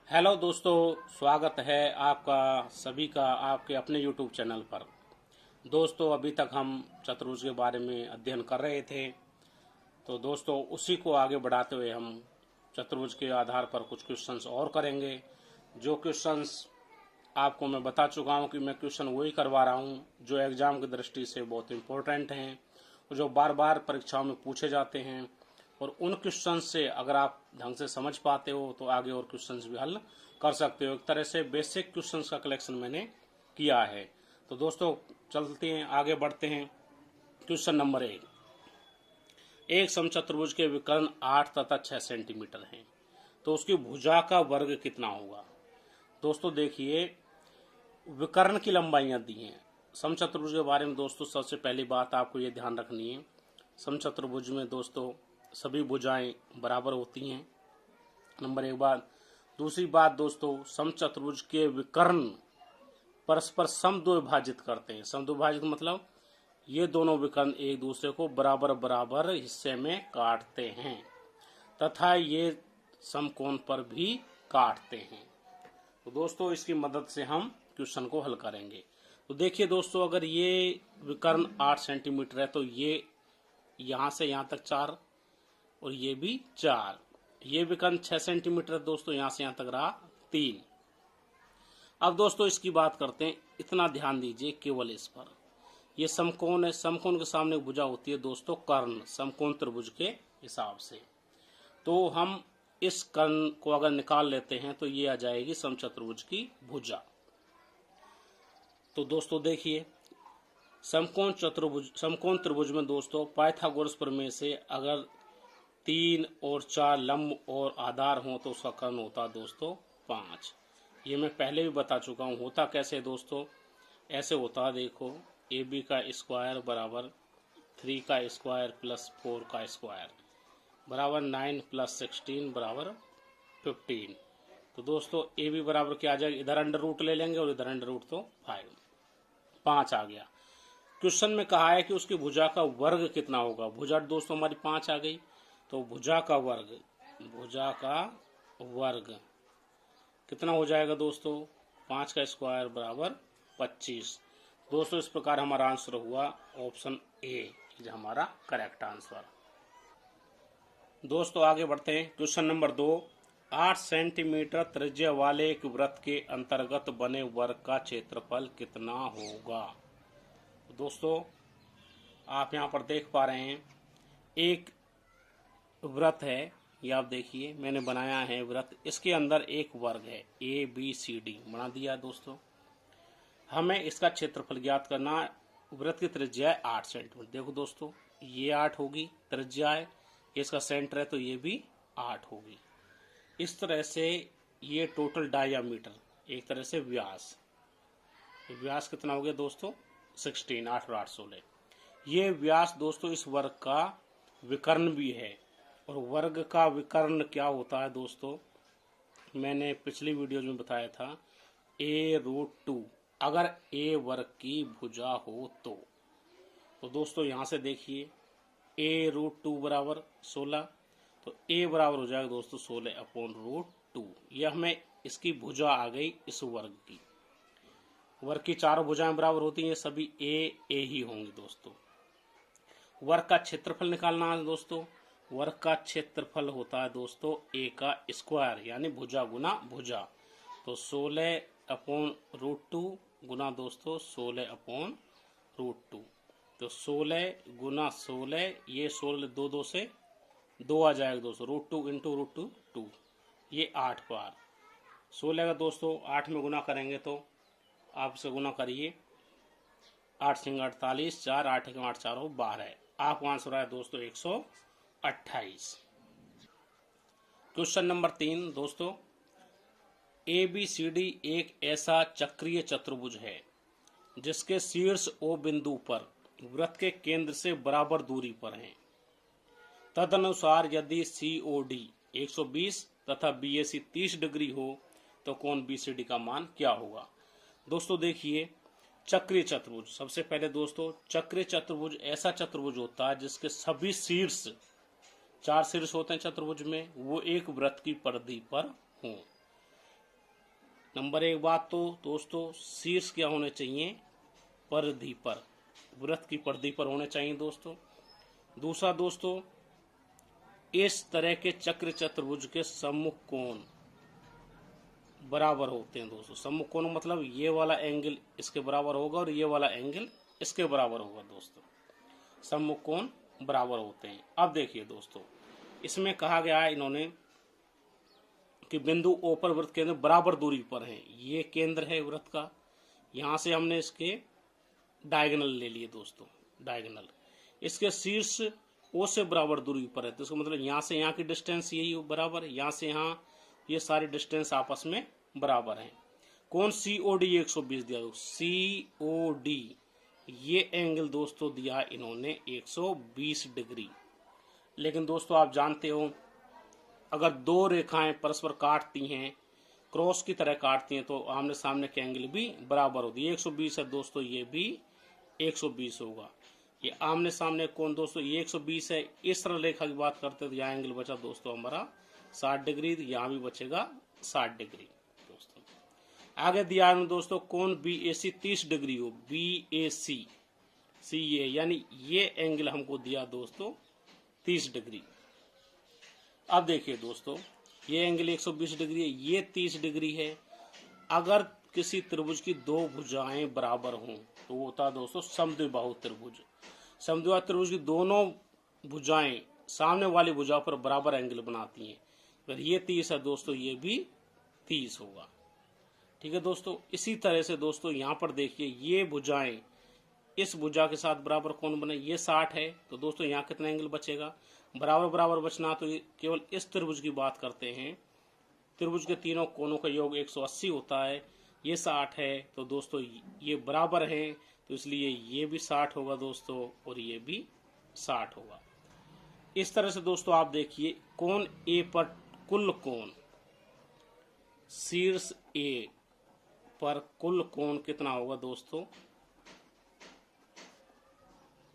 Hello दोस्तों, स्वागत है आपका सभी का आपके अपने YouTube चैनल पर। दोस्तों, अभी तक हम चतुर्भुज के बारे में अध्ययन कर रहे थे। तो दोस्तों, उसी को आगे बढ़ाते हुए हम चतुर्भुज के आधार पर कुछ क्वेश्चंस और करेंगे। जो क्वेश्चंस आपको मैं बता चुका हूं कि मैं क्वेश्चन वही करवा रहा हूं जो एग्जाम की दृष्टि से बहुत इम्पोर्टेंट हैं, जो बार बार परीक्षाओं में पूछे जाते हैं। और उन क्वेश्चन से अगर आप ढंग से समझ पाते हो तो आगे और क्वेश्चंस भी हल कर सकते हो। एक तरह से बेसिक क्वेश्चंस का कलेक्शन मैंने किया है। तो दोस्तों, चलते हैं, आगे बढ़ते हैं। Question number 1। एक समचतुर्भुज के विकर्ण 8 तथा 6 सेंटीमीटर हैं, तो उसकी भुजा का वर्ग कितना होगा। दोस्तों देखिए, विकर्ण की लंबाइयां दी हैं। समचतुर्भुज के बारे में दोस्तों सबसे पहली बात आपको ये ध्यान रखनी है, समचतुर्भुज में दोस्तों सभी भुजाएं बराबर होती हैं। नंबर 1 बात। दूसरी बात दोस्तों, समचतुर्भुज के विकर्ण परस्पर समद्विभाजित करते हैं। समद्विभाजित मतलब ये दोनों विकर्ण एक दूसरे को बराबर बराबर हिस्से में काटते हैं तथा ये समकोण पर भी काटते हैं। तो दोस्तों, इसकी मदद से हम क्वेश्चन को हल करेंगे। तो देखिए दोस्तों, अगर ये विकर्ण 8 सेंटीमीटर है तो ये यहां से यहां तक 4 और ये भी 4। ये विकर्ण 6 सेंटीमीटर दोस्तों, यहां से यहां तक रहा 3। अब दोस्तों इसकी बात करते हैं। इतना ध्यान दीजिए केवल इस पर, ये समकोण है। समकोण के सामने भुजा होती है दोस्तों कर्ण, समकोण त्रिभुज के हिसाब से। तो हम इस कर्ण को अगर निकाल लेते हैं तो ये आ जाएगी समचतुर्भुज की भुजा। तो दोस्तों देखिए, समकोण त्रिभुज में दोस्तों पाइथागोरस प्रमेय से अगर 3 और 4 लंब और आधार हो तो उसका कर्ण होता है दोस्तों 5। ये मैं पहले भी बता चुका हूँ। होता कैसे दोस्तों, ऐसे होता है, देखो AB का स्क्वायर बराबर 3 का स्क्वायर प्लस 4 का स्क्वायर बराबर 9 प्लस 16 बराबर 15। तो दोस्तों AB बराबर क्या आ जाएगा, इधर अंडर रूट ले लेंगे और इधर अंडर रूट, तो 5 आ गया। क्वेश्चन में कहा है कि उसकी भुजा का वर्ग कितना होगा। भुजा दोस्तों हमारी 5 आ गई, तो भुजा का वर्ग कितना हो जाएगा दोस्तों, 5 का स्क्वायर बराबर 25। दोस्तों इस प्रकार हमारा आंसर हुआ ऑप्शन ए, जो हमारा करेक्ट आंसर। दोस्तों आगे बढ़ते हैं। Question number 2। 8 सेंटीमीटर त्रिज्या वाले एक वृत्त के अंतर्गत बने वर्ग का क्षेत्रफल कितना होगा। दोस्तों आप यहाँ पर देख पा रहे हैं, एक वृत्त है, ये आप देखिए मैंने बनाया है वृत्त। इसके अंदर एक वर्ग है ABCD बना दिया दोस्तों। हमें इसका क्षेत्रफल ज्ञात करना। वृत्त की त्रिज्या है 8 सेंटीमीटर। देखो दोस्तों, ये 8 होगी त्रिज्या है, इसका सेंटर है तो ये भी 8 होगी। इस तरह से ये टोटल डायामीटर, एक तरह से व्यास कितना हो गया दोस्तों, 16, 8 और 8 16। ये व्यास दोस्तों इस वर्ग का विकर्ण भी है। और वर्ग का विकर्ण क्या होता है दोस्तों, मैंने पिछली वीडियो में बताया था, A√2। अगर A वर्ग की भुजा हो तो दोस्तों यहाँ से देखिए A√2 बराबर 16, तो A बराबर हो जाएगा दोस्तों 16/√2। यह हमें इसकी भुजा आ गई इस वर्ग की। वर्ग की चारों भुजाएं बराबर होती हैं, सभी A ही होंगी दोस्तों। वर्ग का क्षेत्रफल निकालना है दोस्तों। वर्ग का क्षेत्रफल होता है दोस्तों A का स्क्वायर, यानी भुजा गुना भुजा। तो 16/√2 गुना दोस्तों 16/√2। तो 16 गुना 16, ये 16 2 से 2 आ जाएगा दोस्तों, √2 इंटू √2 2, ये 8 बार। 16 का दोस्तों 8 में गुना करेंगे तो आप इसे गुना करिए, 8 सिंग 48, 4 8 के 8 4 12। आपका आंसर आया दोस्तों 128। क्वेश्चन नंबर 3 दोस्तों, ABCD एक ऐसा चक्रीय चतुर्भुज है जिसके शीर्ष O बिंदु पर वृत्त के केंद्र से बराबर दूरी पर हैं। तदनुसार यदि COD 120 तथा BAC 30 डिग्री हो तो कोण BCD का मान क्या होगा। दोस्तों देखिए, चक्रीय चतुर्भुज, सबसे पहले दोस्तों चक्रीय चतुर्भुज ऐसा चतुर्भुज होता है जिसके सभी शीर्ष, 4 शीर्ष होते हैं चतुर्भुज में, वो एक वृत्त की परिधि पर हों। नंबर एक बात तो दोस्तों शीर्ष क्या होने चाहिए, परिधि पर, वृत्त की परिधि पर होने चाहिए दोस्तों। दूसरा दोस्तों, इस तरह के चक्र चतुर्भुज के सम्मुख कोण बराबर होते हैं दोस्तों। सम्मुख कोण मतलब ये वाला एंगल इसके बराबर होगा और ये वाला एंगल इसके बराबर होगा दोस्तों। सम्मुख कोण बराबर होते हैं। अब देखिए दोस्तों, इसमें कहा गया है इन्होंने कि बिंदु O पर वृत्त केंद्र बराबर दूरी पर है। ये केंद्र है वृत्त का, यहां से हमने इसके डायगोनल ले लिए दोस्तों, डायगोनल। इसके शीर्ष O से बराबर दूरी पर है, तो इसका मतलब यहाँ से यहाँ की डिस्टेंस यही बराबर है, यहाँ से यहाँ ये सारी डिस्टेंस आपस में बराबर है। कौन COD 120 दिया दोस्तों, COD ये एंगल दोस्तों दिया इन्होंने 120 डिग्री। लेकिन दोस्तों आप जानते हो अगर दो रेखाएं परस्पर काटती हैं, क्रॉस की तरह काटती हैं, तो आमने सामने के एंगल भी बराबर होती है। 120 है दोस्तों, ये भी 120 होगा। ये आमने सामने कोण दोस्तों ये 120 है। इस तरह रेखा की बात करते हैं तो यहाँ एंगल बचा दोस्तों हमारा 60 डिग्री, यहाँ भी बचेगा 60 डिग्री दोस्तों। आगे दिया है दोस्तों कोण BAC 30 डिग्री हो, BAC CA यानी ये एंगल हमको दिया दोस्तों 30 डिग्री। अब देखिए दोस्तों, ये एंगल 120 डिग्री है, ये 30 डिग्री है। अगर किसी त्रिभुज की दो भुजाएं बराबर हों तो वो होता है दोस्तों समद्विबाहु त्रिभुज। समद्विबाहु त्रिभुज की दोनों भुजाएं सामने वाली भुजा पर बराबर एंगल बनाती हैं। अगर ये 30 है दोस्तों, ये भी 30 होगा। ठीक है दोस्तों, इसी तरह से दोस्तों यहाँ पर देखिए ये भुजाएं इस भुजा के साथ बराबर कोण बने, ये 60 है, तो दोस्तों यहाँ कितना एंगल बचेगा, बराबर बराबर बचना। तो केवल इस त्रिभुज की बात करते हैं। त्रिभुज के तीनों कोणों का योग 180 होता है, ये 60 है, तो दोस्तों ये बराबर है, तो इसलिए ये भी 60 होगा दोस्तों और ये भी 60 होगा। इस तरह से दोस्तों आप देखिए कोण A पर कुल कोण, शीर्ष A पर कुल कोण कितना होगा दोस्तों,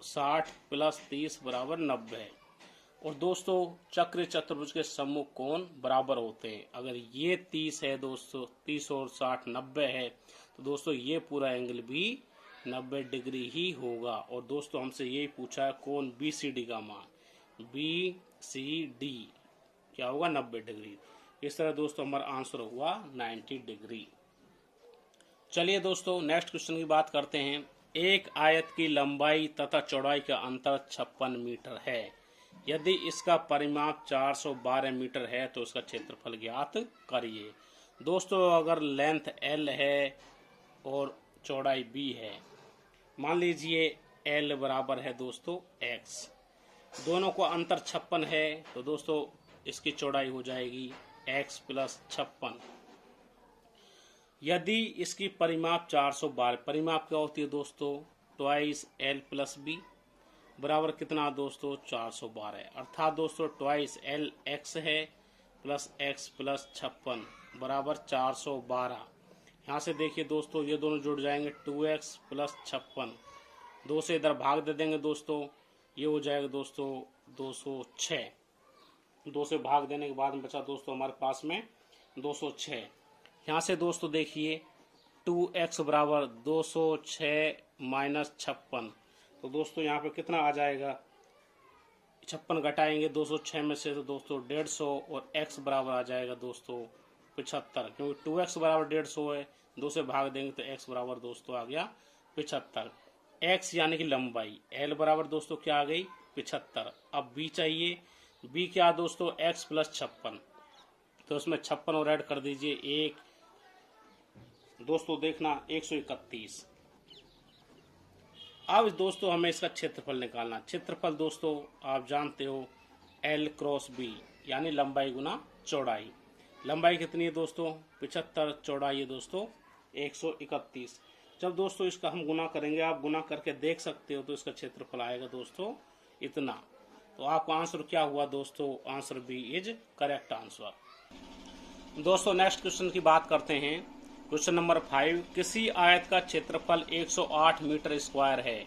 60 + 30 = 90। और दोस्तों चक्र चतुर्भुज के सम्मुख कोण बराबर होते हैं। अगर ये 30 है दोस्तों, 30 और 60 90 है, तो दोस्तों ये पूरा एंगल भी 90 डिग्री ही होगा। और दोस्तों हमसे यही पूछा है कोण BCD का मान, BCD क्या होगा 90 डिग्री। इस तरह दोस्तों हमारा आंसर हुआ 90 डिग्री। चलिए दोस्तों नेक्स्ट क्वेश्चन की बात करते हैं। एक आयत की लंबाई तथा चौड़ाई का अंतर 56 मीटर है। यदि इसका परिमाप 412 मीटर है तो इसका क्षेत्रफल ज्ञात करिए। दोस्तों अगर लेंथ L है और चौड़ाई B है, मान लीजिए L बराबर है दोस्तों X, दोनों को अंतर 56 है, तो दोस्तों इसकी चौड़ाई हो जाएगी X + 56। यदि इसकी परिमाप 412, परिमाप क्या होती है दोस्तों, ट्वाइस L + B बराबर कितना दोस्तों 412, अर्थात दोस्तों ट्वाइस L X है प्लस X + 56 बराबर 412। यहाँ से देखिए दोस्तों ये दोनों जुड़ जाएंगे, 2X + 56, 2 से इधर भाग दे देंगे दोस्तों, ये हो जाएगा दोस्तों 206। 2 से भाग देने के बाद में बचा दोस्तों हमारे पास में 206। यहाँ से दोस्तों देखिए 2X बराबर 206 - 56, तो दोस्तों यहाँ पे कितना आ जाएगा, 56 घटाएंगे 206 में से तो दोस्तों 150, और X बराबर आ जाएगा दोस्तों 75, क्योंकि 2X बराबर 150 है, 2 से भाग देंगे तो X बराबर दोस्तों आ गया 75। X यानी कि लंबाई, L बराबर दोस्तों क्या आ गई 75। अब B चाहिए, B क्या दोस्तों X + 56, तो उसमें 56 और ऐड कर दीजिए, एक दोस्तों देखना 131। अब दोस्तों हमें इसका क्षेत्रफल निकालना। क्षेत्रफल दोस्तों आप जानते हो L × B यानी लंबाई गुना चौड़ाई। लंबाई कितनी है दोस्तों 75, चौड़ाई है दोस्तों 131। जब दोस्तों इसका हम गुना करेंगे, आप गुना करके देख सकते हो, तो इसका क्षेत्रफल आएगा दोस्तों इतना। तो आपका आंसर क्या हुआ दोस्तों, answer B is correct answer. दोस्तों नेक्स्ट क्वेश्चन की बात करते हैं। क्वेश्चन नंबर 5, किसी आयत का क्षेत्रफल 108 मीटर स्क्वायर है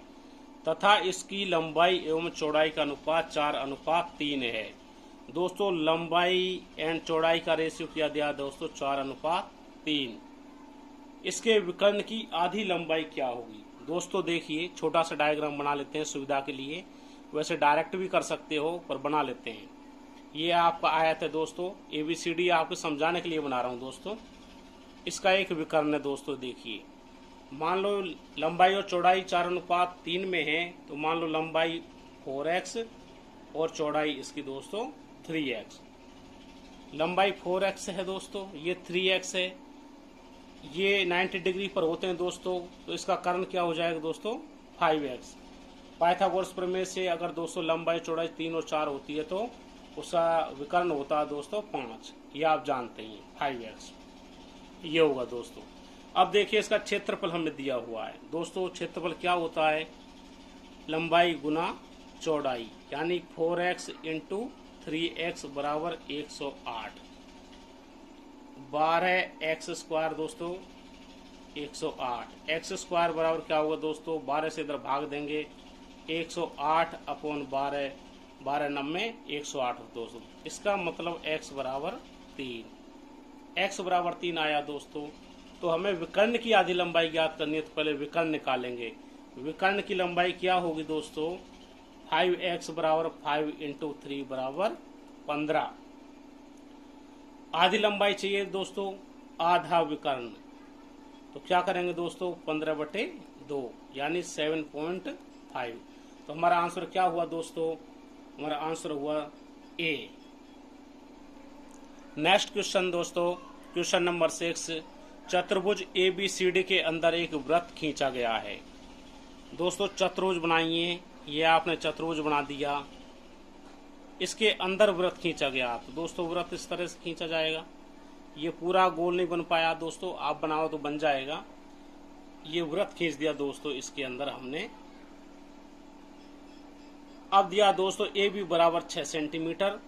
तथा इसकी लंबाई एवं चौड़ाई का अनुपात 4:3 है। दोस्तों लंबाई एंड चौड़ाई का रेशियो क्या दिया दोस्तों 4:3। इसके विकर्ण की आधी लंबाई क्या होगी। दोस्तों देखिए, छोटा सा डायग्राम बना लेते हैं सुविधा के लिए, वैसे डायरेक्ट भी कर सकते हो पर बना लेते हैं। ये आपका आयत है दोस्तों, ABCD आपको समझाने के लिए बना रहा हूँ दोस्तों। इसका एक विकर्ण है दोस्तों। देखिए, मान लो लंबाई और चौड़ाई 4:3 में है, तो मान लो लंबाई 4x और चौड़ाई इसकी दोस्तों 3x। लंबाई 4x है दोस्तों, ये 3x है, ये 90 डिग्री पर होते हैं दोस्तों, तो इसका कर्ण क्या हो जाएगा दोस्तों 5x। पाइथागोरस प्रमेय से अगर दोस्तों लंबाई चौड़ाई 3 और 4 होती है तो उसका विकर्ण होता है दोस्तों 5, ये आप जानते हैं 5x, ये होगा दोस्तों। अब देखिए इसका क्षेत्रफल हमें दिया हुआ है दोस्तों। क्षेत्रफल क्या होता है, लंबाई गुना चौड़ाई, यानी 4x इंटू 3x बराबर 108। 12x स्क्वायर दोस्तों 108। x स्क्वायर बराबर क्या होगा दोस्तों, 12 से इधर भाग देंगे, 108 अपॉन 12, 12 9 108 दोस्तों। इसका मतलब x बराबर 3। x बराबर 3 आया दोस्तों। तो हमें विकर्ण की आधी लंबाई ज्ञात करनी है, तो पहले विकर्ण निकालेंगे। विकर्ण की लंबाई क्या होगी दोस्तों, 5x बराबर 5 इंटू 3 बराबर 15। आधी लंबाई चाहिए दोस्तों, आधा विकर्ण, तो क्या करेंगे दोस्तों 15/2 यानी 7.5। तो हमारा आंसर क्या हुआ दोस्तों, हमारा आंसर हुआ A। नेक्स्ट क्वेश्चन दोस्तों, क्वेश्चन नंबर 6। चतुर्भुज ABCD के अंदर एक वृत्त खींचा गया है। दोस्तों चतुर्भुज बनाइए, ये आपने चतुर्भुज बना दिया, इसके अंदर वृत्त खींचा गया। तो दोस्तों वृत्त इस तरह से खींचा जाएगा, ये पूरा गोल नहीं बन पाया दोस्तों, आप बनाओ तो बन जाएगा। ये वृत्त खींच दिया दोस्तों इसके अंदर हमने। अब दिया दोस्तों AB बराबर 6 सेंटीमीटर,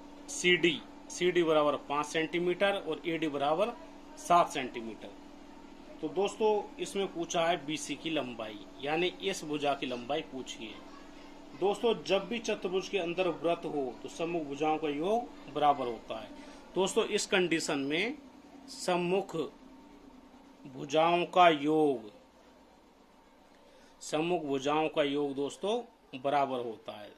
CD बराबर 5 सेंटीमीटर और AD बराबर 7 सेंटीमीटर। तो दोस्तों इसमें पूछा है BC की लंबाई, यानी इस भुजा की लंबाई पूछी है। दोस्तों जब भी चतुर्भुज के अंदर वृत्त हो तो सम्मुख भुजाओं का योग बराबर होता है। दोस्तों इस कंडीशन में सम्मुख भुजाओं का योग दोस्तों बराबर होता है।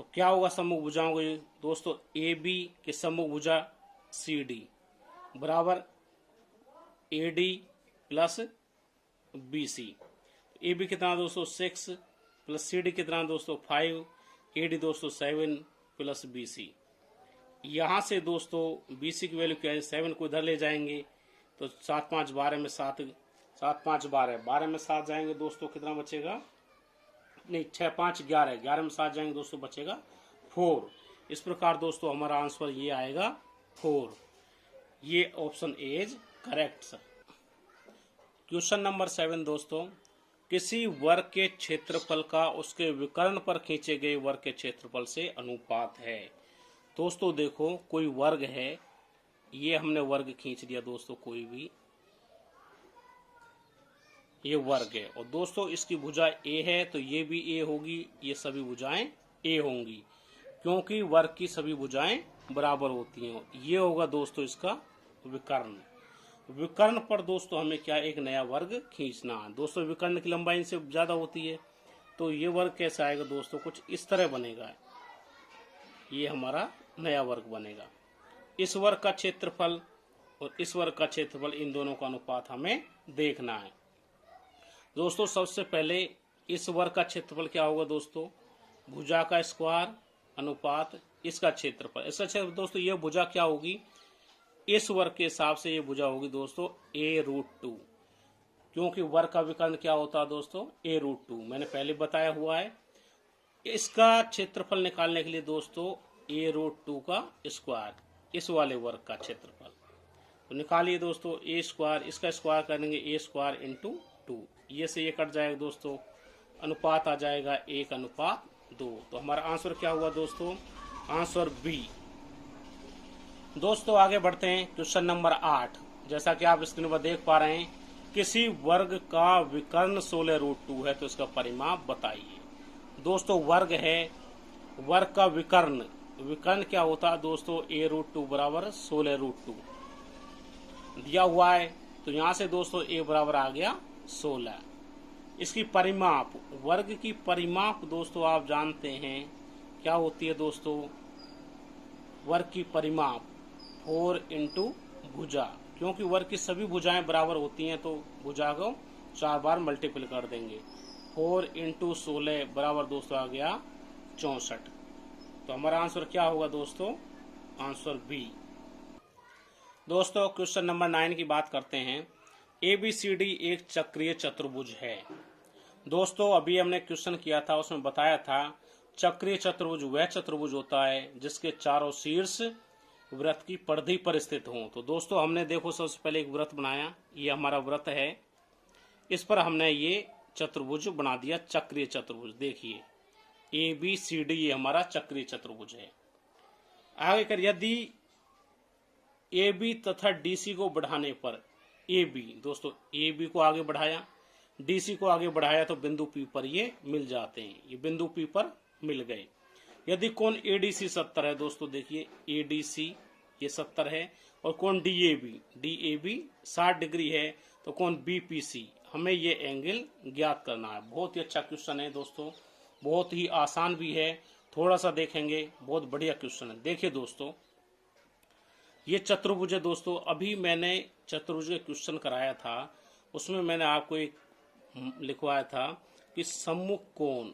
तो क्या होगा सम्मुख भुजाओं का योग दोस्तों, AB के सम्मुख भुजा CD बराबर AD प्लस BC। AB कितना दोस्तों 6 प्लस CD कितना दोस्तों 5, AD दोस्तों 7 प्लस BC। यहाँ से दोस्तों BC की वैल्यू क्या है, 7 को इधर ले जाएंगे तो 7 5 12 में 7, 7 5 12, 12 में 7 जाएंगे दोस्तों, कितना बचेगा, नहीं 6 5 11, 11 में 7 जाएंगे दोस्तों, बचेगा 4। इस प्रकार दोस्तों हमारा आंसर ये आएगा 4। ये option A is correct sir. Question number 7 दोस्तों, किसी वर्ग के क्षेत्रफल का उसके विकर्ण पर खींचे गए वर्ग के क्षेत्रफल से अनुपात है। दोस्तों देखो कोई वर्ग है, ये हमने वर्ग खींच दिया दोस्तों, कोई भी ये वर्ग है, और दोस्तों इसकी भुजा A है तो ये भी A होगी, ये सभी भुजाएं A होंगी, क्योंकि वर्ग की सभी भुजाएं बराबर होती हैं। ये होगा दोस्तों इसका विकर्ण। विकर्ण पर दोस्तों हमें क्या एक नया वर्ग खींचना है। दोस्तों विकर्ण की लंबाई इनसे ज्यादा होती है, तो ये वर्ग कैसा आएगा दोस्तों, कुछ इस तरह बनेगा, ये हमारा नया वर्ग बनेगा। इस वर्ग का क्षेत्रफल और इस वर्ग का क्षेत्रफल, इन दोनों का अनुपात हमें देखना है। दोस्तों सबसे पहले इस वर्ग का क्षेत्रफल क्या होगा दोस्तों, भुजा का स्क्वायर अनुपात इसका क्षेत्रफल। इसका क्षेत्रफल दोस्तों ये भुजा क्या होगी, इस वर्ग के हिसाब से ये भुजा होगी दोस्तों A√2, क्योंकि वर्ग का विकर्ण क्या होता है दोस्तों A√2, मैंने पहले बताया हुआ है। इसका क्षेत्रफल निकालने के लिए दोस्तों A√2 का स्क्वायर, इस वाले वर्ग का क्षेत्रफल तो निकालिए दोस्तों A², इसका स्क्वायर करेंगे A² इंटू 2, ये से ये कट जाएगा दोस्तों, अनुपात आ जाएगा 1:2। तो हमारा आंसर क्या हुआ दोस्तों, आंसर B। दोस्तों आगे बढ़ते हैं, क्वेश्चन नंबर 8। जैसा कि आप स्क्रीन पर देख पा रहे हैं, किसी वर्ग का विकर्ण 16√2 है तो इसका परिमाप बताइए। दोस्तों वर्ग है, वर्ग का विकर्ण, विकर्ण क्या होता है दोस्तों A√2 बराबर 16√2 दिया हुआ है, तो तो यहाँ से दोस्तों ए बराबर आ गया 16। इसकी परिमाप, वर्ग की परिमाप दोस्तों आप जानते हैं क्या होती है दोस्तों, वर्ग की परिमाप 4 इंटू भुजा, क्योंकि वर्ग की सभी भुजाएं बराबर होती हैं तो भुजा को 4 बार मल्टीपल कर देंगे। 4 इंटू 16 बराबर दोस्तों आ गया 64। तो हमारा आंसर क्या होगा दोस्तों, आंसर बी। दोस्तों क्वेश्चन नंबर 9 की बात करते हैं। ABCD एक चक्रीय चतुर्भुज है। दोस्तों अभी हमने क्वेश्चन किया था, उसमें बताया था चक्रीय चतुर्भुज वह चतुर्भुज होता है जिसके चारों शीर्ष वृत्त की परिधि पर स्थित हों। तो दोस्तों हमने देखो सबसे पहले एक वृत्त बनाया, ये हमारा वृत्त है, इस पर हमने ये चतुर्भुज बना दिया चक्रीय चतुर्भुज। देखिए ABCD ये हमारा चक्रीय चतुर्भुज है। आगे कर यदि AB तथा DC को बढ़ाने पर AB, दोस्तों AB को आगे बढ़ाया, DC को आगे बढ़ाया तो बिंदु P पर ये मिल जाते हैं, ये बिंदु P पर मिल गए। यदि कोण ADC 70 है, दोस्तों देखिए ADC ये 70 है, और कोण DAB 60 डिग्री है, तो कोण BPC हमें ये एंगल ज्ञात करना है। बहुत ही अच्छा क्वेश्चन है दोस्तों, बहुत ही आसान भी है, थोड़ा सा देखेंगे बहुत बढ़िया क्वेश्चन है। देखिए दोस्तों ये चतुर्भुज है दोस्तों, अभी मैंने चतुर्भुज के क्वेश्चन कराया था, उसमें मैंने आपको एक लिखवाया था कि सम्मुख कोण,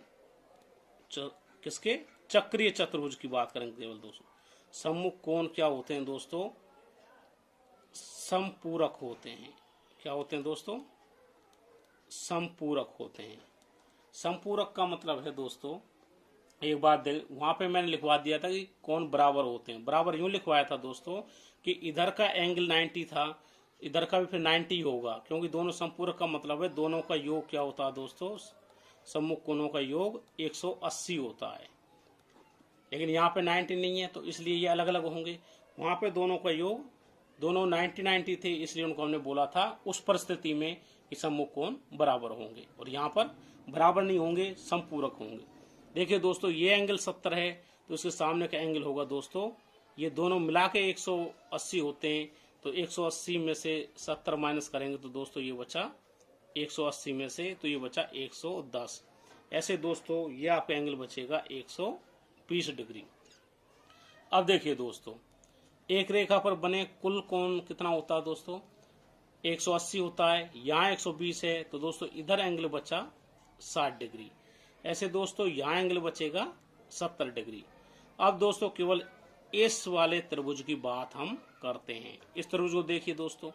किसके, चक्रीय चतुर्भुज की बात करेंगे केवल दोस्तों। सम्मुख कोण क्या होते हैं दोस्तों, समपूरक होते हैं। क्या होते हैं दोस्तों, समपूरक होते हैं। समपूरक का मतलब है दोस्तों, एक बात देख, वहां पे मैंने लिखवा दिया था कि कोण बराबर होते हैं। बराबर यूं लिखवाया था दोस्तों कि इधर का एंगल 90 था, इधर का भी फिर 90 होगा, क्योंकि दोनों समपूरक का मतलब है दोनों का योग क्या होता है दोस्तों, सम्मुख कोणों का योग 180 होता है। लेकिन यहाँ पे 90 नहीं है तो इसलिए ये अलग अलग होंगे। वहां पे दोनों का योग, दोनों 90 थे, इसलिए उनको हमने बोला था उस परिस्थिति में कि सम्मुख कोण बराबर होंगे, और यहाँ पर बराबर नहीं होंगे, समपूरक होंगे। देखिए दोस्तों ये एंगल 70 है, तो इसके सामने का एंगल होगा दोस्तों, ये दोनों मिला के 180 होते हैं, तो 180 में से 70 माइनस करेंगे तो दोस्तों ये बचा 180 में से, तो ये बचा 110। ऐसे दोस्तों ये आपका एंगल बचेगा 120 डिग्री। अब देखिए दोस्तों एक रेखा पर बने कुल कोण कितना होता है दोस्तों, 180 होता है, यहाँ 120 है, तो दोस्तों इधर एंगल बचा 60 डिग्री। ऐसे दोस्तों यहाँ एंगल बचेगा 70 डिग्री। अब दोस्तों केवल इस वाले त्रिभुज की बात हम करते हैं। इस त्रिभुज को देखिए दोस्तों,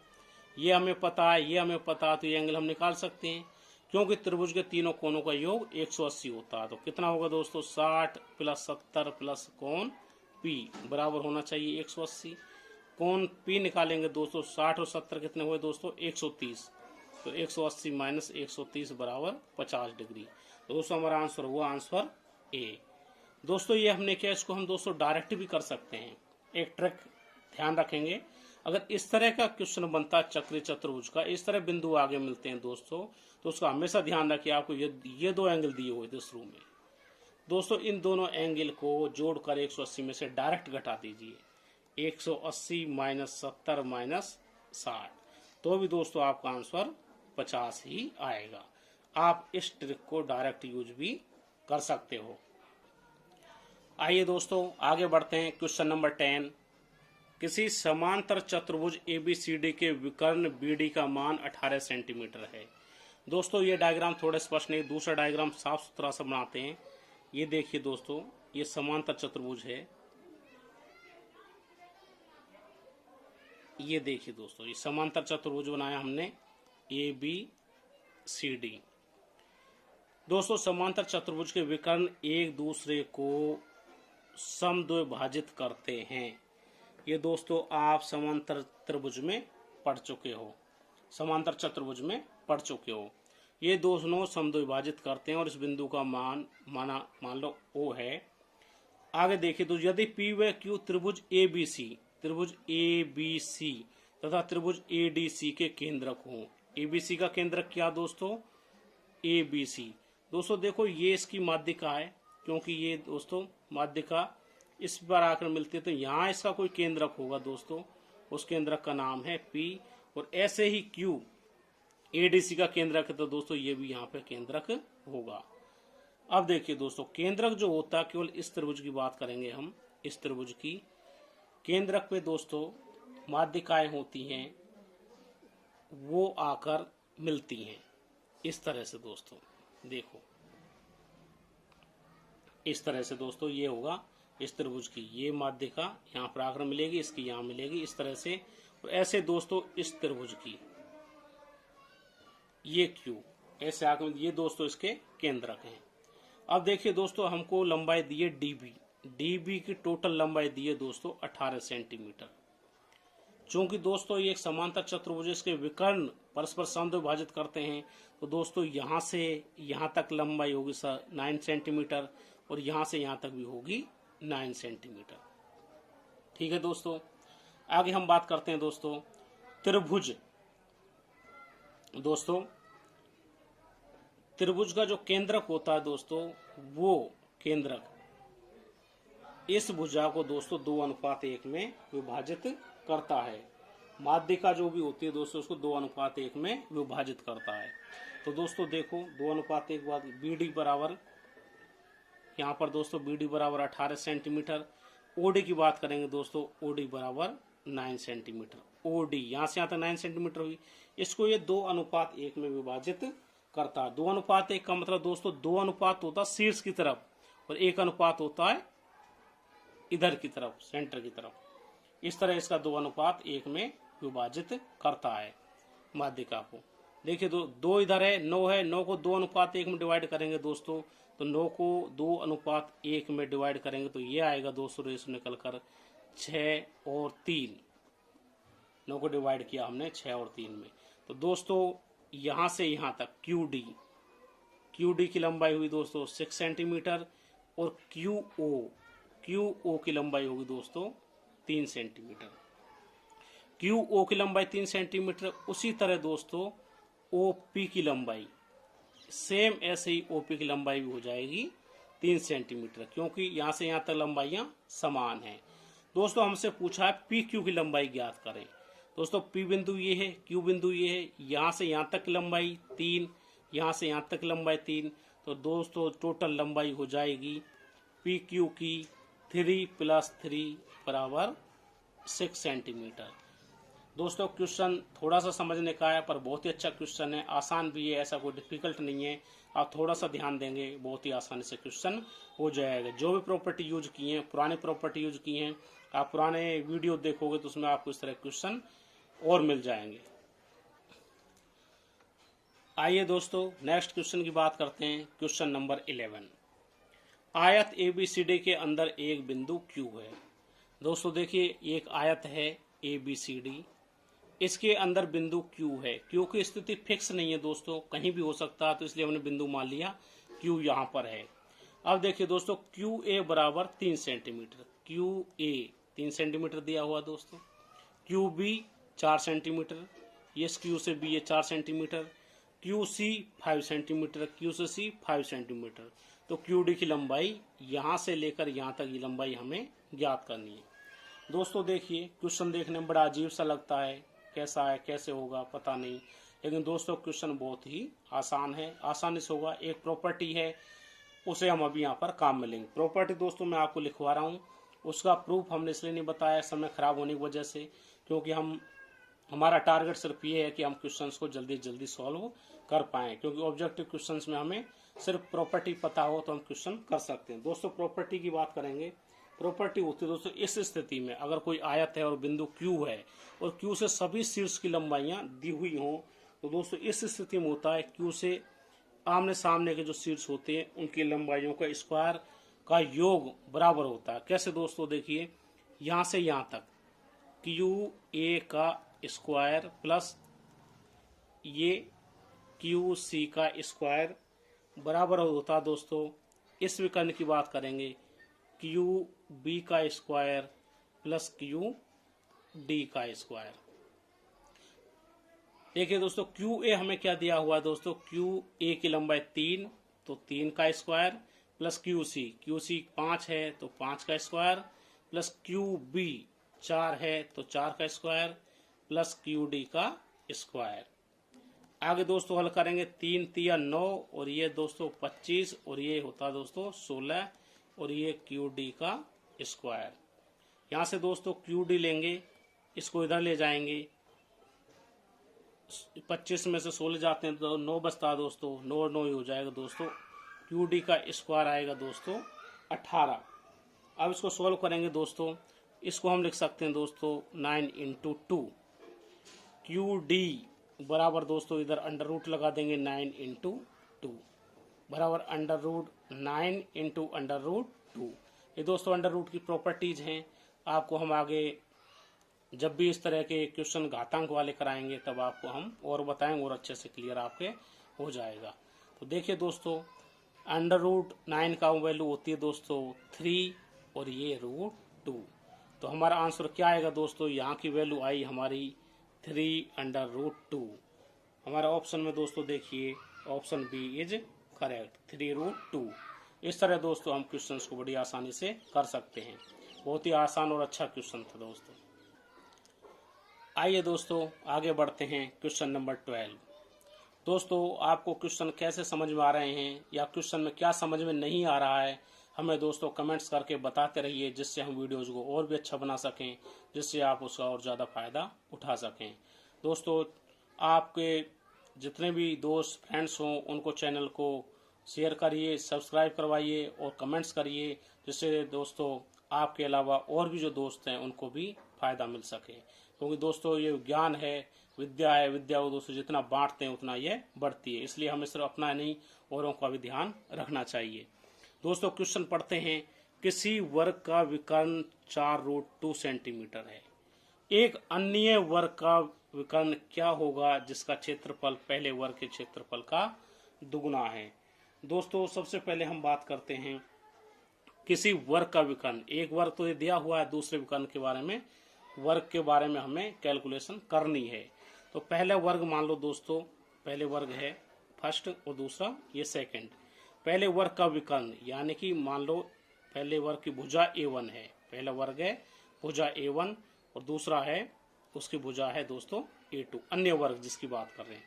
ये हमें पता है, ये हमें पता है, तो ये एंगल हम निकाल सकते हैं, क्योंकि त्रिभुज के तीनों कोणों का योग 180 होता है। तो कितना होगा दोस्तों, 60 प्लस 70 प्लस कोण P बराबर होना चाहिए 180। कोण P निकालेंगे दोस्तों, 60 और 70 कितने हुए दोस्तों, 130, तो 180 माइनस 130 बराबर 50 डिग्री। तो दोस्तों हमारा आंसर हुआ आंसर ए। दोस्तों ये हमने क्या, इसको हम दोस्तों डायरेक्ट भी कर सकते हैं। एक ट्रिक ध्यान रखेंगे, अगर इस तरह का क्वेश्चन बनता है चक्रीय चतुर्भुज का, इस तरह बिंदु आगे मिलते हैं दोस्तों, तो उसका हमेशा ध्यान रखिए, आपको ये दो एंगल दिए हुए थे शुरू में दोस्तों, इन दोनों एंगल को जोड़कर 180 में से डायरेक्ट घटा दीजिए, 180 माइनस 70 माइनस 60, तो भी दोस्तों आपका आंसर 50 ही आएगा। आप इस ट्रिक को डायरेक्ट यूज भी कर सकते हो। आइए दोस्तों आगे बढ़ते हैं। क्वेश्चन नंबर 10, किसी समांतर चतुर्भुज ABCD के विकर्ण BD का मान 18 सेंटीमीटर है। दोस्तों ये डायग्राम थोड़ा स्पष्ट नहीं, दूसरा डायग्राम साफ सुथरा सा बनाते हैं। ये देखिए दोस्तों, ये समांतर चतुर्भुज है, ये देखिए दोस्तों, ये समांतर चतुर्भुज बनाया हमने ABCD। दोस्तों समांतर चतुर्भुज के विकर्ण एक दूसरे को समद्विभाजित करते हैं। ये दोस्तों आप समांतर त्रिभुज में पढ़ चुके हो, समांतर चतुर्भुज में पढ़ चुके हो। ये दोनों समद्विभाजित करते हैं और इस बिंदु का मान लो O है। आगे देखिए तो यदि P व Q त्रिभुज ABC तथा त्रिभुज ADC के केंद्रक हों। ABC का केंद्रक क्या दोस्तों, ABC। दोस्तों देखो ये इसकी माध्यिका है, क्योंकि ये दोस्तों माध्यिका इस पर आकर मिलती है, तो यहाँ इसका कोई केंद्रक होगा दोस्तों, उस केंद्रक का नाम है P। और ऐसे ही क्यू एडीसी का केंद्रक है तो दोस्तों ये भी यहाँ पे केंद्रक होगा। अब देखिए दोस्तों, केंद्रक जो होता है, केवल इस त्रिभुज की बात करेंगे हम, इस त्रिभुज की केंद्रक पे दोस्तों माध्यिकाएं होती हैं, वो आकर मिलती हैं इस तरह से दोस्तों। देखो इस तरह से दोस्तों ये होगा इस त्रिभुज की, ये माध्यिका यहाँ पर आकर मिलेगी, इसकी यहाँ मिलेगी इस तरह से। और ऐसे दोस्तों इस त्रिभुज की ये क्यू ऐसे आकर, ये दोस्तों इसके केंद्रक हैं। अब देखिए दोस्तों, हमको लंबाई दी है डीबी, डीबी की टोटल लंबाई दी है दोस्तों 18 सेंटीमीटर। चूंकि दोस्तों ये एक समांतर चतुर्भुज, इसके विकर्ण परस्पर समद्विभाजित करते हैं, तो दोस्तों यहाँ से यहाँ तक लंबाई होगी 9 सेंटीमीटर और यहाँ से यहाँ तक भी होगी 9 सेंटीमीटर। ठीक है दोस्तों, आगे हम बात करते हैं दोस्तों त्रिभुज। दोस्तों त्रिभुज का जो केंद्रक होता है दोस्तों, वो केंद्रक इस भुजा को दोस्तों 2:1 में विभाजित करता है। माध्यिका जो भी होती है दोस्तों, उसको 2:1 में विभाजित करता है। तो दोस्तों देखो 2:1 बाद बीडी बराबर, यहाँ पर दोस्तों बीडी बराबर 18 सेंटीमीटर। ओडी की बात करेंगे दोस्तों, ओडी बराबर 9 सेंटीमीटर। ओडी यहाँ से यहाँ तक 9 सेंटीमीटर हुई, इसको ये 2:1 में विभाजित करता है। 2:1 का मतलब दोस्तों 2 अनुपात होता है शीर्ष की तरफ और 1 अनुपात होता है इधर की तरफ, सेंटर की तरफ। इस तरह इसका 2:1 में विभाजित करता है माध्यिका को। देखिए दो इधर है, 9 है, 9 को 2:1 में डिवाइड करेंगे दोस्तों, तो 9 को 2:1 में डिवाइड करेंगे तो ये आएगा दोस्तों रेशो निकलकर 6 और 3। 9 को डिवाइड किया हमने 6 और 3 में, तो दोस्तों यहाँ से यहाँ तक क्यूडी की लंबाई हुई दोस्तों 6 सेंटीमीटर और क्यूओ की लंबाई होगी दोस्तों 3 सेंटीमीटर। क्यूओ की लंबाई 3 सेंटीमीटर। उसी तरह दोस्तों ओपी की लंबाई सेम ऐसे ही ओपी की लंबाई भी हो जाएगी 3 सेंटीमीटर, क्योंकि यहाँ से यहाँ तक लंबाइयाँ समान हैं। दोस्तों हमसे पूछा है पी क्यू की लंबाई ज्ञात करें। दोस्तों पी बिंदु ये है, क्यू बिंदु ये है, यहाँ से यहाँ तक लंबाई 3, यहाँ से यहाँ तक लंबाई 3, तो दोस्तों टोटल लंबाई हो जाएगी पी क्यू की 3 + 3 बराबर 6 सेंटीमीटर। दोस्तों क्वेश्चन थोड़ा सा समझने का है, पर बहुत ही अच्छा क्वेश्चन है, आसान भी है, ऐसा कोई डिफिकल्ट नहीं है। आप थोड़ा सा ध्यान देंगे बहुत ही आसानी से क्वेश्चन हो जाएगा। जो भी प्रॉपर्टी यूज की है, पुरानी प्रॉपर्टी यूज की हैं, आप पुराने वीडियो देखोगे तो उसमें आपको इस तरह क्वेश्चन और मिल जाएंगे। आइए दोस्तों नेक्स्ट क्वेश्चन की बात करते हैं। क्वेश्चन नंबर 11, आयत ABCD के अंदर एक बिंदु Q है। दोस्तों देखिए एक आयत है ABCD, इसके अंदर बिंदु Q है। Q की स्थिति फिक्स नहीं है दोस्तों, कहीं भी हो सकता है, तो इसलिए हमने बिंदु मान लिया Q यहाँ पर है। अब देखिए दोस्तों QA बराबर 3 सेंटीमीटर, QA 3 सेंटीमीटर दिया हुआ दोस्तों, QB 4 सेंटीमीटर, ये Q से B ये 4 सेंटीमीटर, QC 5 सेंटीमीटर, Q से C 5 सेंटीमीटर। तो QD की लंबाई यहाँ से लेकर यहाँ तक ये लंबाई हमें ज्ञात करनी है। दोस्तों देखिए क्वेश्चन देखने में बड़ा अजीब सा लगता है, कैसा है कैसे होगा पता नहीं, लेकिन दोस्तों क्वेश्चन बहुत ही आसान है, आसानी से होगा। एक प्रॉपर्टी है, उसे हम अभी यहाँ पर काम में लेंगे। प्रॉपर्टी दोस्तों मैं आपको लिखवा रहा हूँ, उसका प्रूफ हमने इसलिए नहीं बताया समय खराब होने की वजह से, क्योंकि हमारा टारगेट सिर्फ ये है कि हम क्वेश्चंस को जल्दी जल्दी सॉल्व कर पाएँ, क्योंकि ऑब्जेक्टिव क्वेश्चंस में हमें सिर्फ प्रॉपर्टी पता हो तो हम क्वेश्चन कर सकते हैं। दोस्तों प्रॉपर्टी की बात करेंगे। प्रॉपर्टी होती है दोस्तों इस स्थिति में, अगर कोई आयत है और बिंदु Q है और Q से सभी शीर्ष की लंबाइयाँ दी हुई हों, तो दोस्तों इस स्थिति में होता है Q से आमने सामने के जो शीर्ष होते हैं उनकी लंबाइयों का स्क्वायर का योग बराबर होता है। कैसे दोस्तों देखिए, यहाँ से यहाँ तक QA का स्क्वायर प्लस ये QC का स्क्वायर बराबर होता है दोस्तों, इस विकर्ण की बात करेंगे QB का स्क्वायर प्लस QD का स्क्वायर। देखिए दोस्तों QA हमें क्या दिया हुआ है दोस्तों, QA की लंबाई 3, तो 3 का स्क्वायर प्लस QC 5 है तो 5 का स्क्वायर प्लस QB 4 है तो 4 का स्क्वायर प्लस QD का स्क्वायर। आगे दोस्तों हल करेंगे 3 तिया 9 और ये दोस्तों 25 और ये होता है दोस्तों 16 और ये QD का स्क्वायर। यहाँ से दोस्तों QD लेंगे, इसको इधर ले जाएंगे, 25 में से 16 जाते हैं तो 9 बचता है दोस्तों, 9 और 9 ही हो जाएगा दोस्तों। QD का स्क्वायर आएगा दोस्तों 18। अब इसको सोल्व करेंगे दोस्तों, इसको हम लिख सकते हैं दोस्तों 9 इंटू 2। QD बराबर दोस्तों इधर अंडर रूट लगा देंगे 9 इंटू 2 बराबर under root 9 into under root 2। ये दोस्तों अंडर रूट की प्रॉपर्टीज हैं। आपको हम आगे जब भी इस तरह के क्वेश्चन घातांक वाले कराएंगे तब आपको हम और बताएंगे और अच्छे से क्लियर आपके हो जाएगा। तो देखिए दोस्तों अंडर रूट 9 का वैल्यू होती है दोस्तों 3 और ये रूट 2। तो हमारा आंसर क्या आएगा दोस्तों, यहाँ की वैल्यू आई हमारी 3 अंडर रूट 2। हमारा ऑप्शन में दोस्तों देखिए option B is correct, 3 root 2। इस तरह दोस्तों हम क्वेश्चन को बड़ी आसानी से कर सकते हैं। बहुत ही आसान और अच्छा क्वेश्चन था दोस्तों। आइए दोस्तों आगे बढ़ते हैं क्वेश्चन नंबर 12। दोस्तों आपको क्वेश्चन कैसे समझ में आ रहे हैं या क्वेश्चन में क्या समझ में नहीं आ रहा है, हमें दोस्तों कमेंट्स करके बताते रहिए, जिससे हम वीडियोज को और भी अच्छा बना सकें, जिससे आप उसका और ज़्यादा फायदा उठा सकें। दोस्तों आपके जितने भी दोस्त फ्रेंड्स हों उनको चैनल को शेयर करिए, सब्सक्राइब करवाइए और कमेंट्स करिए, जिससे दोस्तों आपके अलावा और भी जो दोस्त हैं उनको भी फायदा मिल सके। क्योंकि दोस्तों ये ज्ञान है, विद्या है, विद्या को दोस्तों जितना बांटते हैं उतना ये बढ़ती है, इसलिए हमें सिर्फ अपना नहीं औरों का भी ध्यान रखना चाहिए। दोस्तों क्वेश्चन पढ़ते हैं, किसी वर्ग का विकर्ण 4 रूट 2 सेंटीमीटर है, एक अन्य वर्ग का विकर्ण क्या होगा जिसका क्षेत्रफल पहले वर्ग के क्षेत्रफल का दुगुना है। दोस्तों सबसे पहले हम बात करते हैं किसी वर्ग का विकर्ण। एक वर्ग तो ये दिया हुआ है, दूसरे विकर्ण के बारे में वर्ग के बारे में हमें कैलकुलेशन करनी है। तो पहले वर्ग मान लो दोस्तों, पहले वर्ग है फर्स्ट और दूसरा ये सेकंड। पहले वर्ग का विकर्ण यानी कि मान लो पहले वर्ग की भुजा A1 है, पहला वर्ग है भुजा A1 और दूसरा है उसकी भुजा है दोस्तों A2, अन्य वर्ग जिसकी बात कर रहे हैं।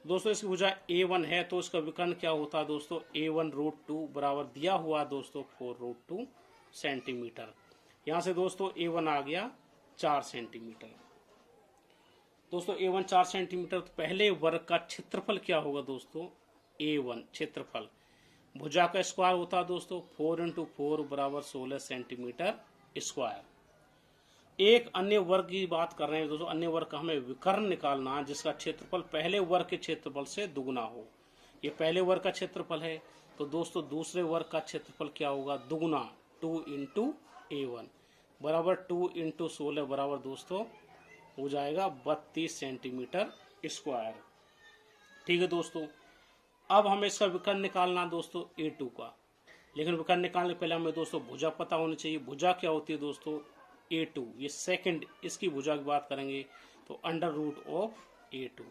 दोस्तों इसकी भुजा A1 है तो इसका विकर्ण क्या होता है दोस्तों, A1 रूट 2 बराबर दिया हुआ दोस्तों 4 रूट 2 सेंटीमीटर। यहाँ से दोस्तों A1 आ गया 4 सेंटीमीटर। दोस्तों A1 4 सेंटीमीटर, तो पहले वर्ग का क्षेत्रफल क्या होगा दोस्तों, A1 क्षेत्रफल। भुजा का स्क्वायर होता है दोस्तों 4 इंटू 4 बराबर 16 सेंटीमीटर स्क्वायर। एक अन्य वर्ग की बात कर रहे हैं दोस्तों, अन्य वर्ग का हमें विकर्ण निकालना जिसका क्षेत्रफल पहले वर्ग के क्षेत्रफल से दुगुना हो। ये पहले वर्ग का क्षेत्रफल है तो दोस्तों दूसरे वर्ग का क्षेत्रफल क्या होगा, दुगुना 2 इंटू A1 बराबर 2 इंटू 16 बराबर दोस्तों हो जाएगा 32 सेंटीमीटर स्क्वायर। ठीक है दोस्तों, अब हमें इसका विकर्ण निकालना दोस्तों A2 का, लेकिन विकर्ण निकालने के पहले हमें दोस्तों भुजा पता होनी चाहिए। भुजा क्या होती है दोस्तों A2, ये सेकंड, इसकी भुजा की बात करेंगे तो under root of A2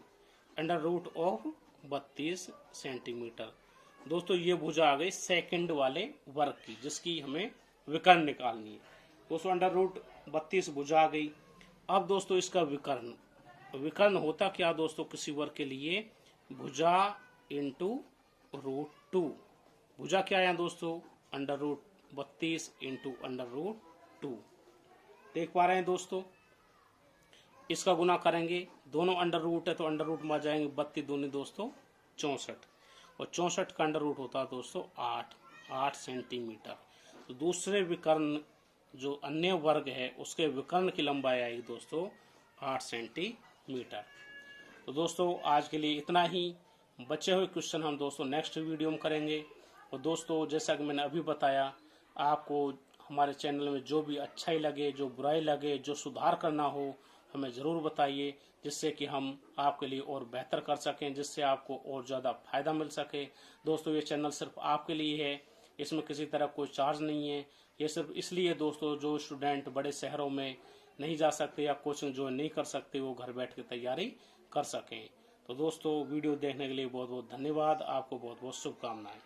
under root of 32 centimetre. दोस्तों ये भुजा आ गई सेकंड वाले वर्ग की जिसकी हमें विकर्ण निकालनी है। दोस्तों अंडर रूट 32 भुजा आ गई। अब दोस्तों इसका विकर्ण, विकर्ण होता क्या दोस्तों किसी वर्ग के लिए, भुजा इंटू रूट 2। भुजा क्या है दोस्तों, under root 32 into under root 2। देख पा रहे हैं दोस्तों, इसका गुना करेंगे, दोनों अंडर रूट है तो अंडर रूट में आ जाएंगे 32 दूनी दोस्तों 64 और 64 का अंडर रूट होता है दोस्तों 8 सेंटीमीटर। तो दूसरे विकर्ण जो अन्य वर्ग है उसके विकर्ण की लंबाई आएगी दोस्तों 8 सेंटीमीटर। तो दोस्तों आज के लिए इतना ही, बचे हुए क्वेश्चन हम दोस्तों नेक्स्ट वीडियो में करेंगे। और दोस्तों जैसा कि मैंने अभी बताया, आपको हमारे चैनल में जो भी अच्छाई लगे, जो बुराई लगे, जो सुधार करना हो हमें ज़रूर बताइए, जिससे कि हम आपके लिए और बेहतर कर सकें, जिससे आपको और ज़्यादा फायदा मिल सके। दोस्तों ये चैनल सिर्फ आपके लिए है, इसमें किसी तरह कोई चार्ज नहीं है। ये सिर्फ इसलिए दोस्तों जो स्टूडेंट बड़े शहरों में नहीं जा सकते या कोचिंग ज्वाइन नहीं कर सकते वो घर बैठ के तैयारी कर सकें। तो दोस्तों वीडियो देखने के लिए बहुत बहुत धन्यवाद, आपको बहुत बहुत शुभकामनाएं।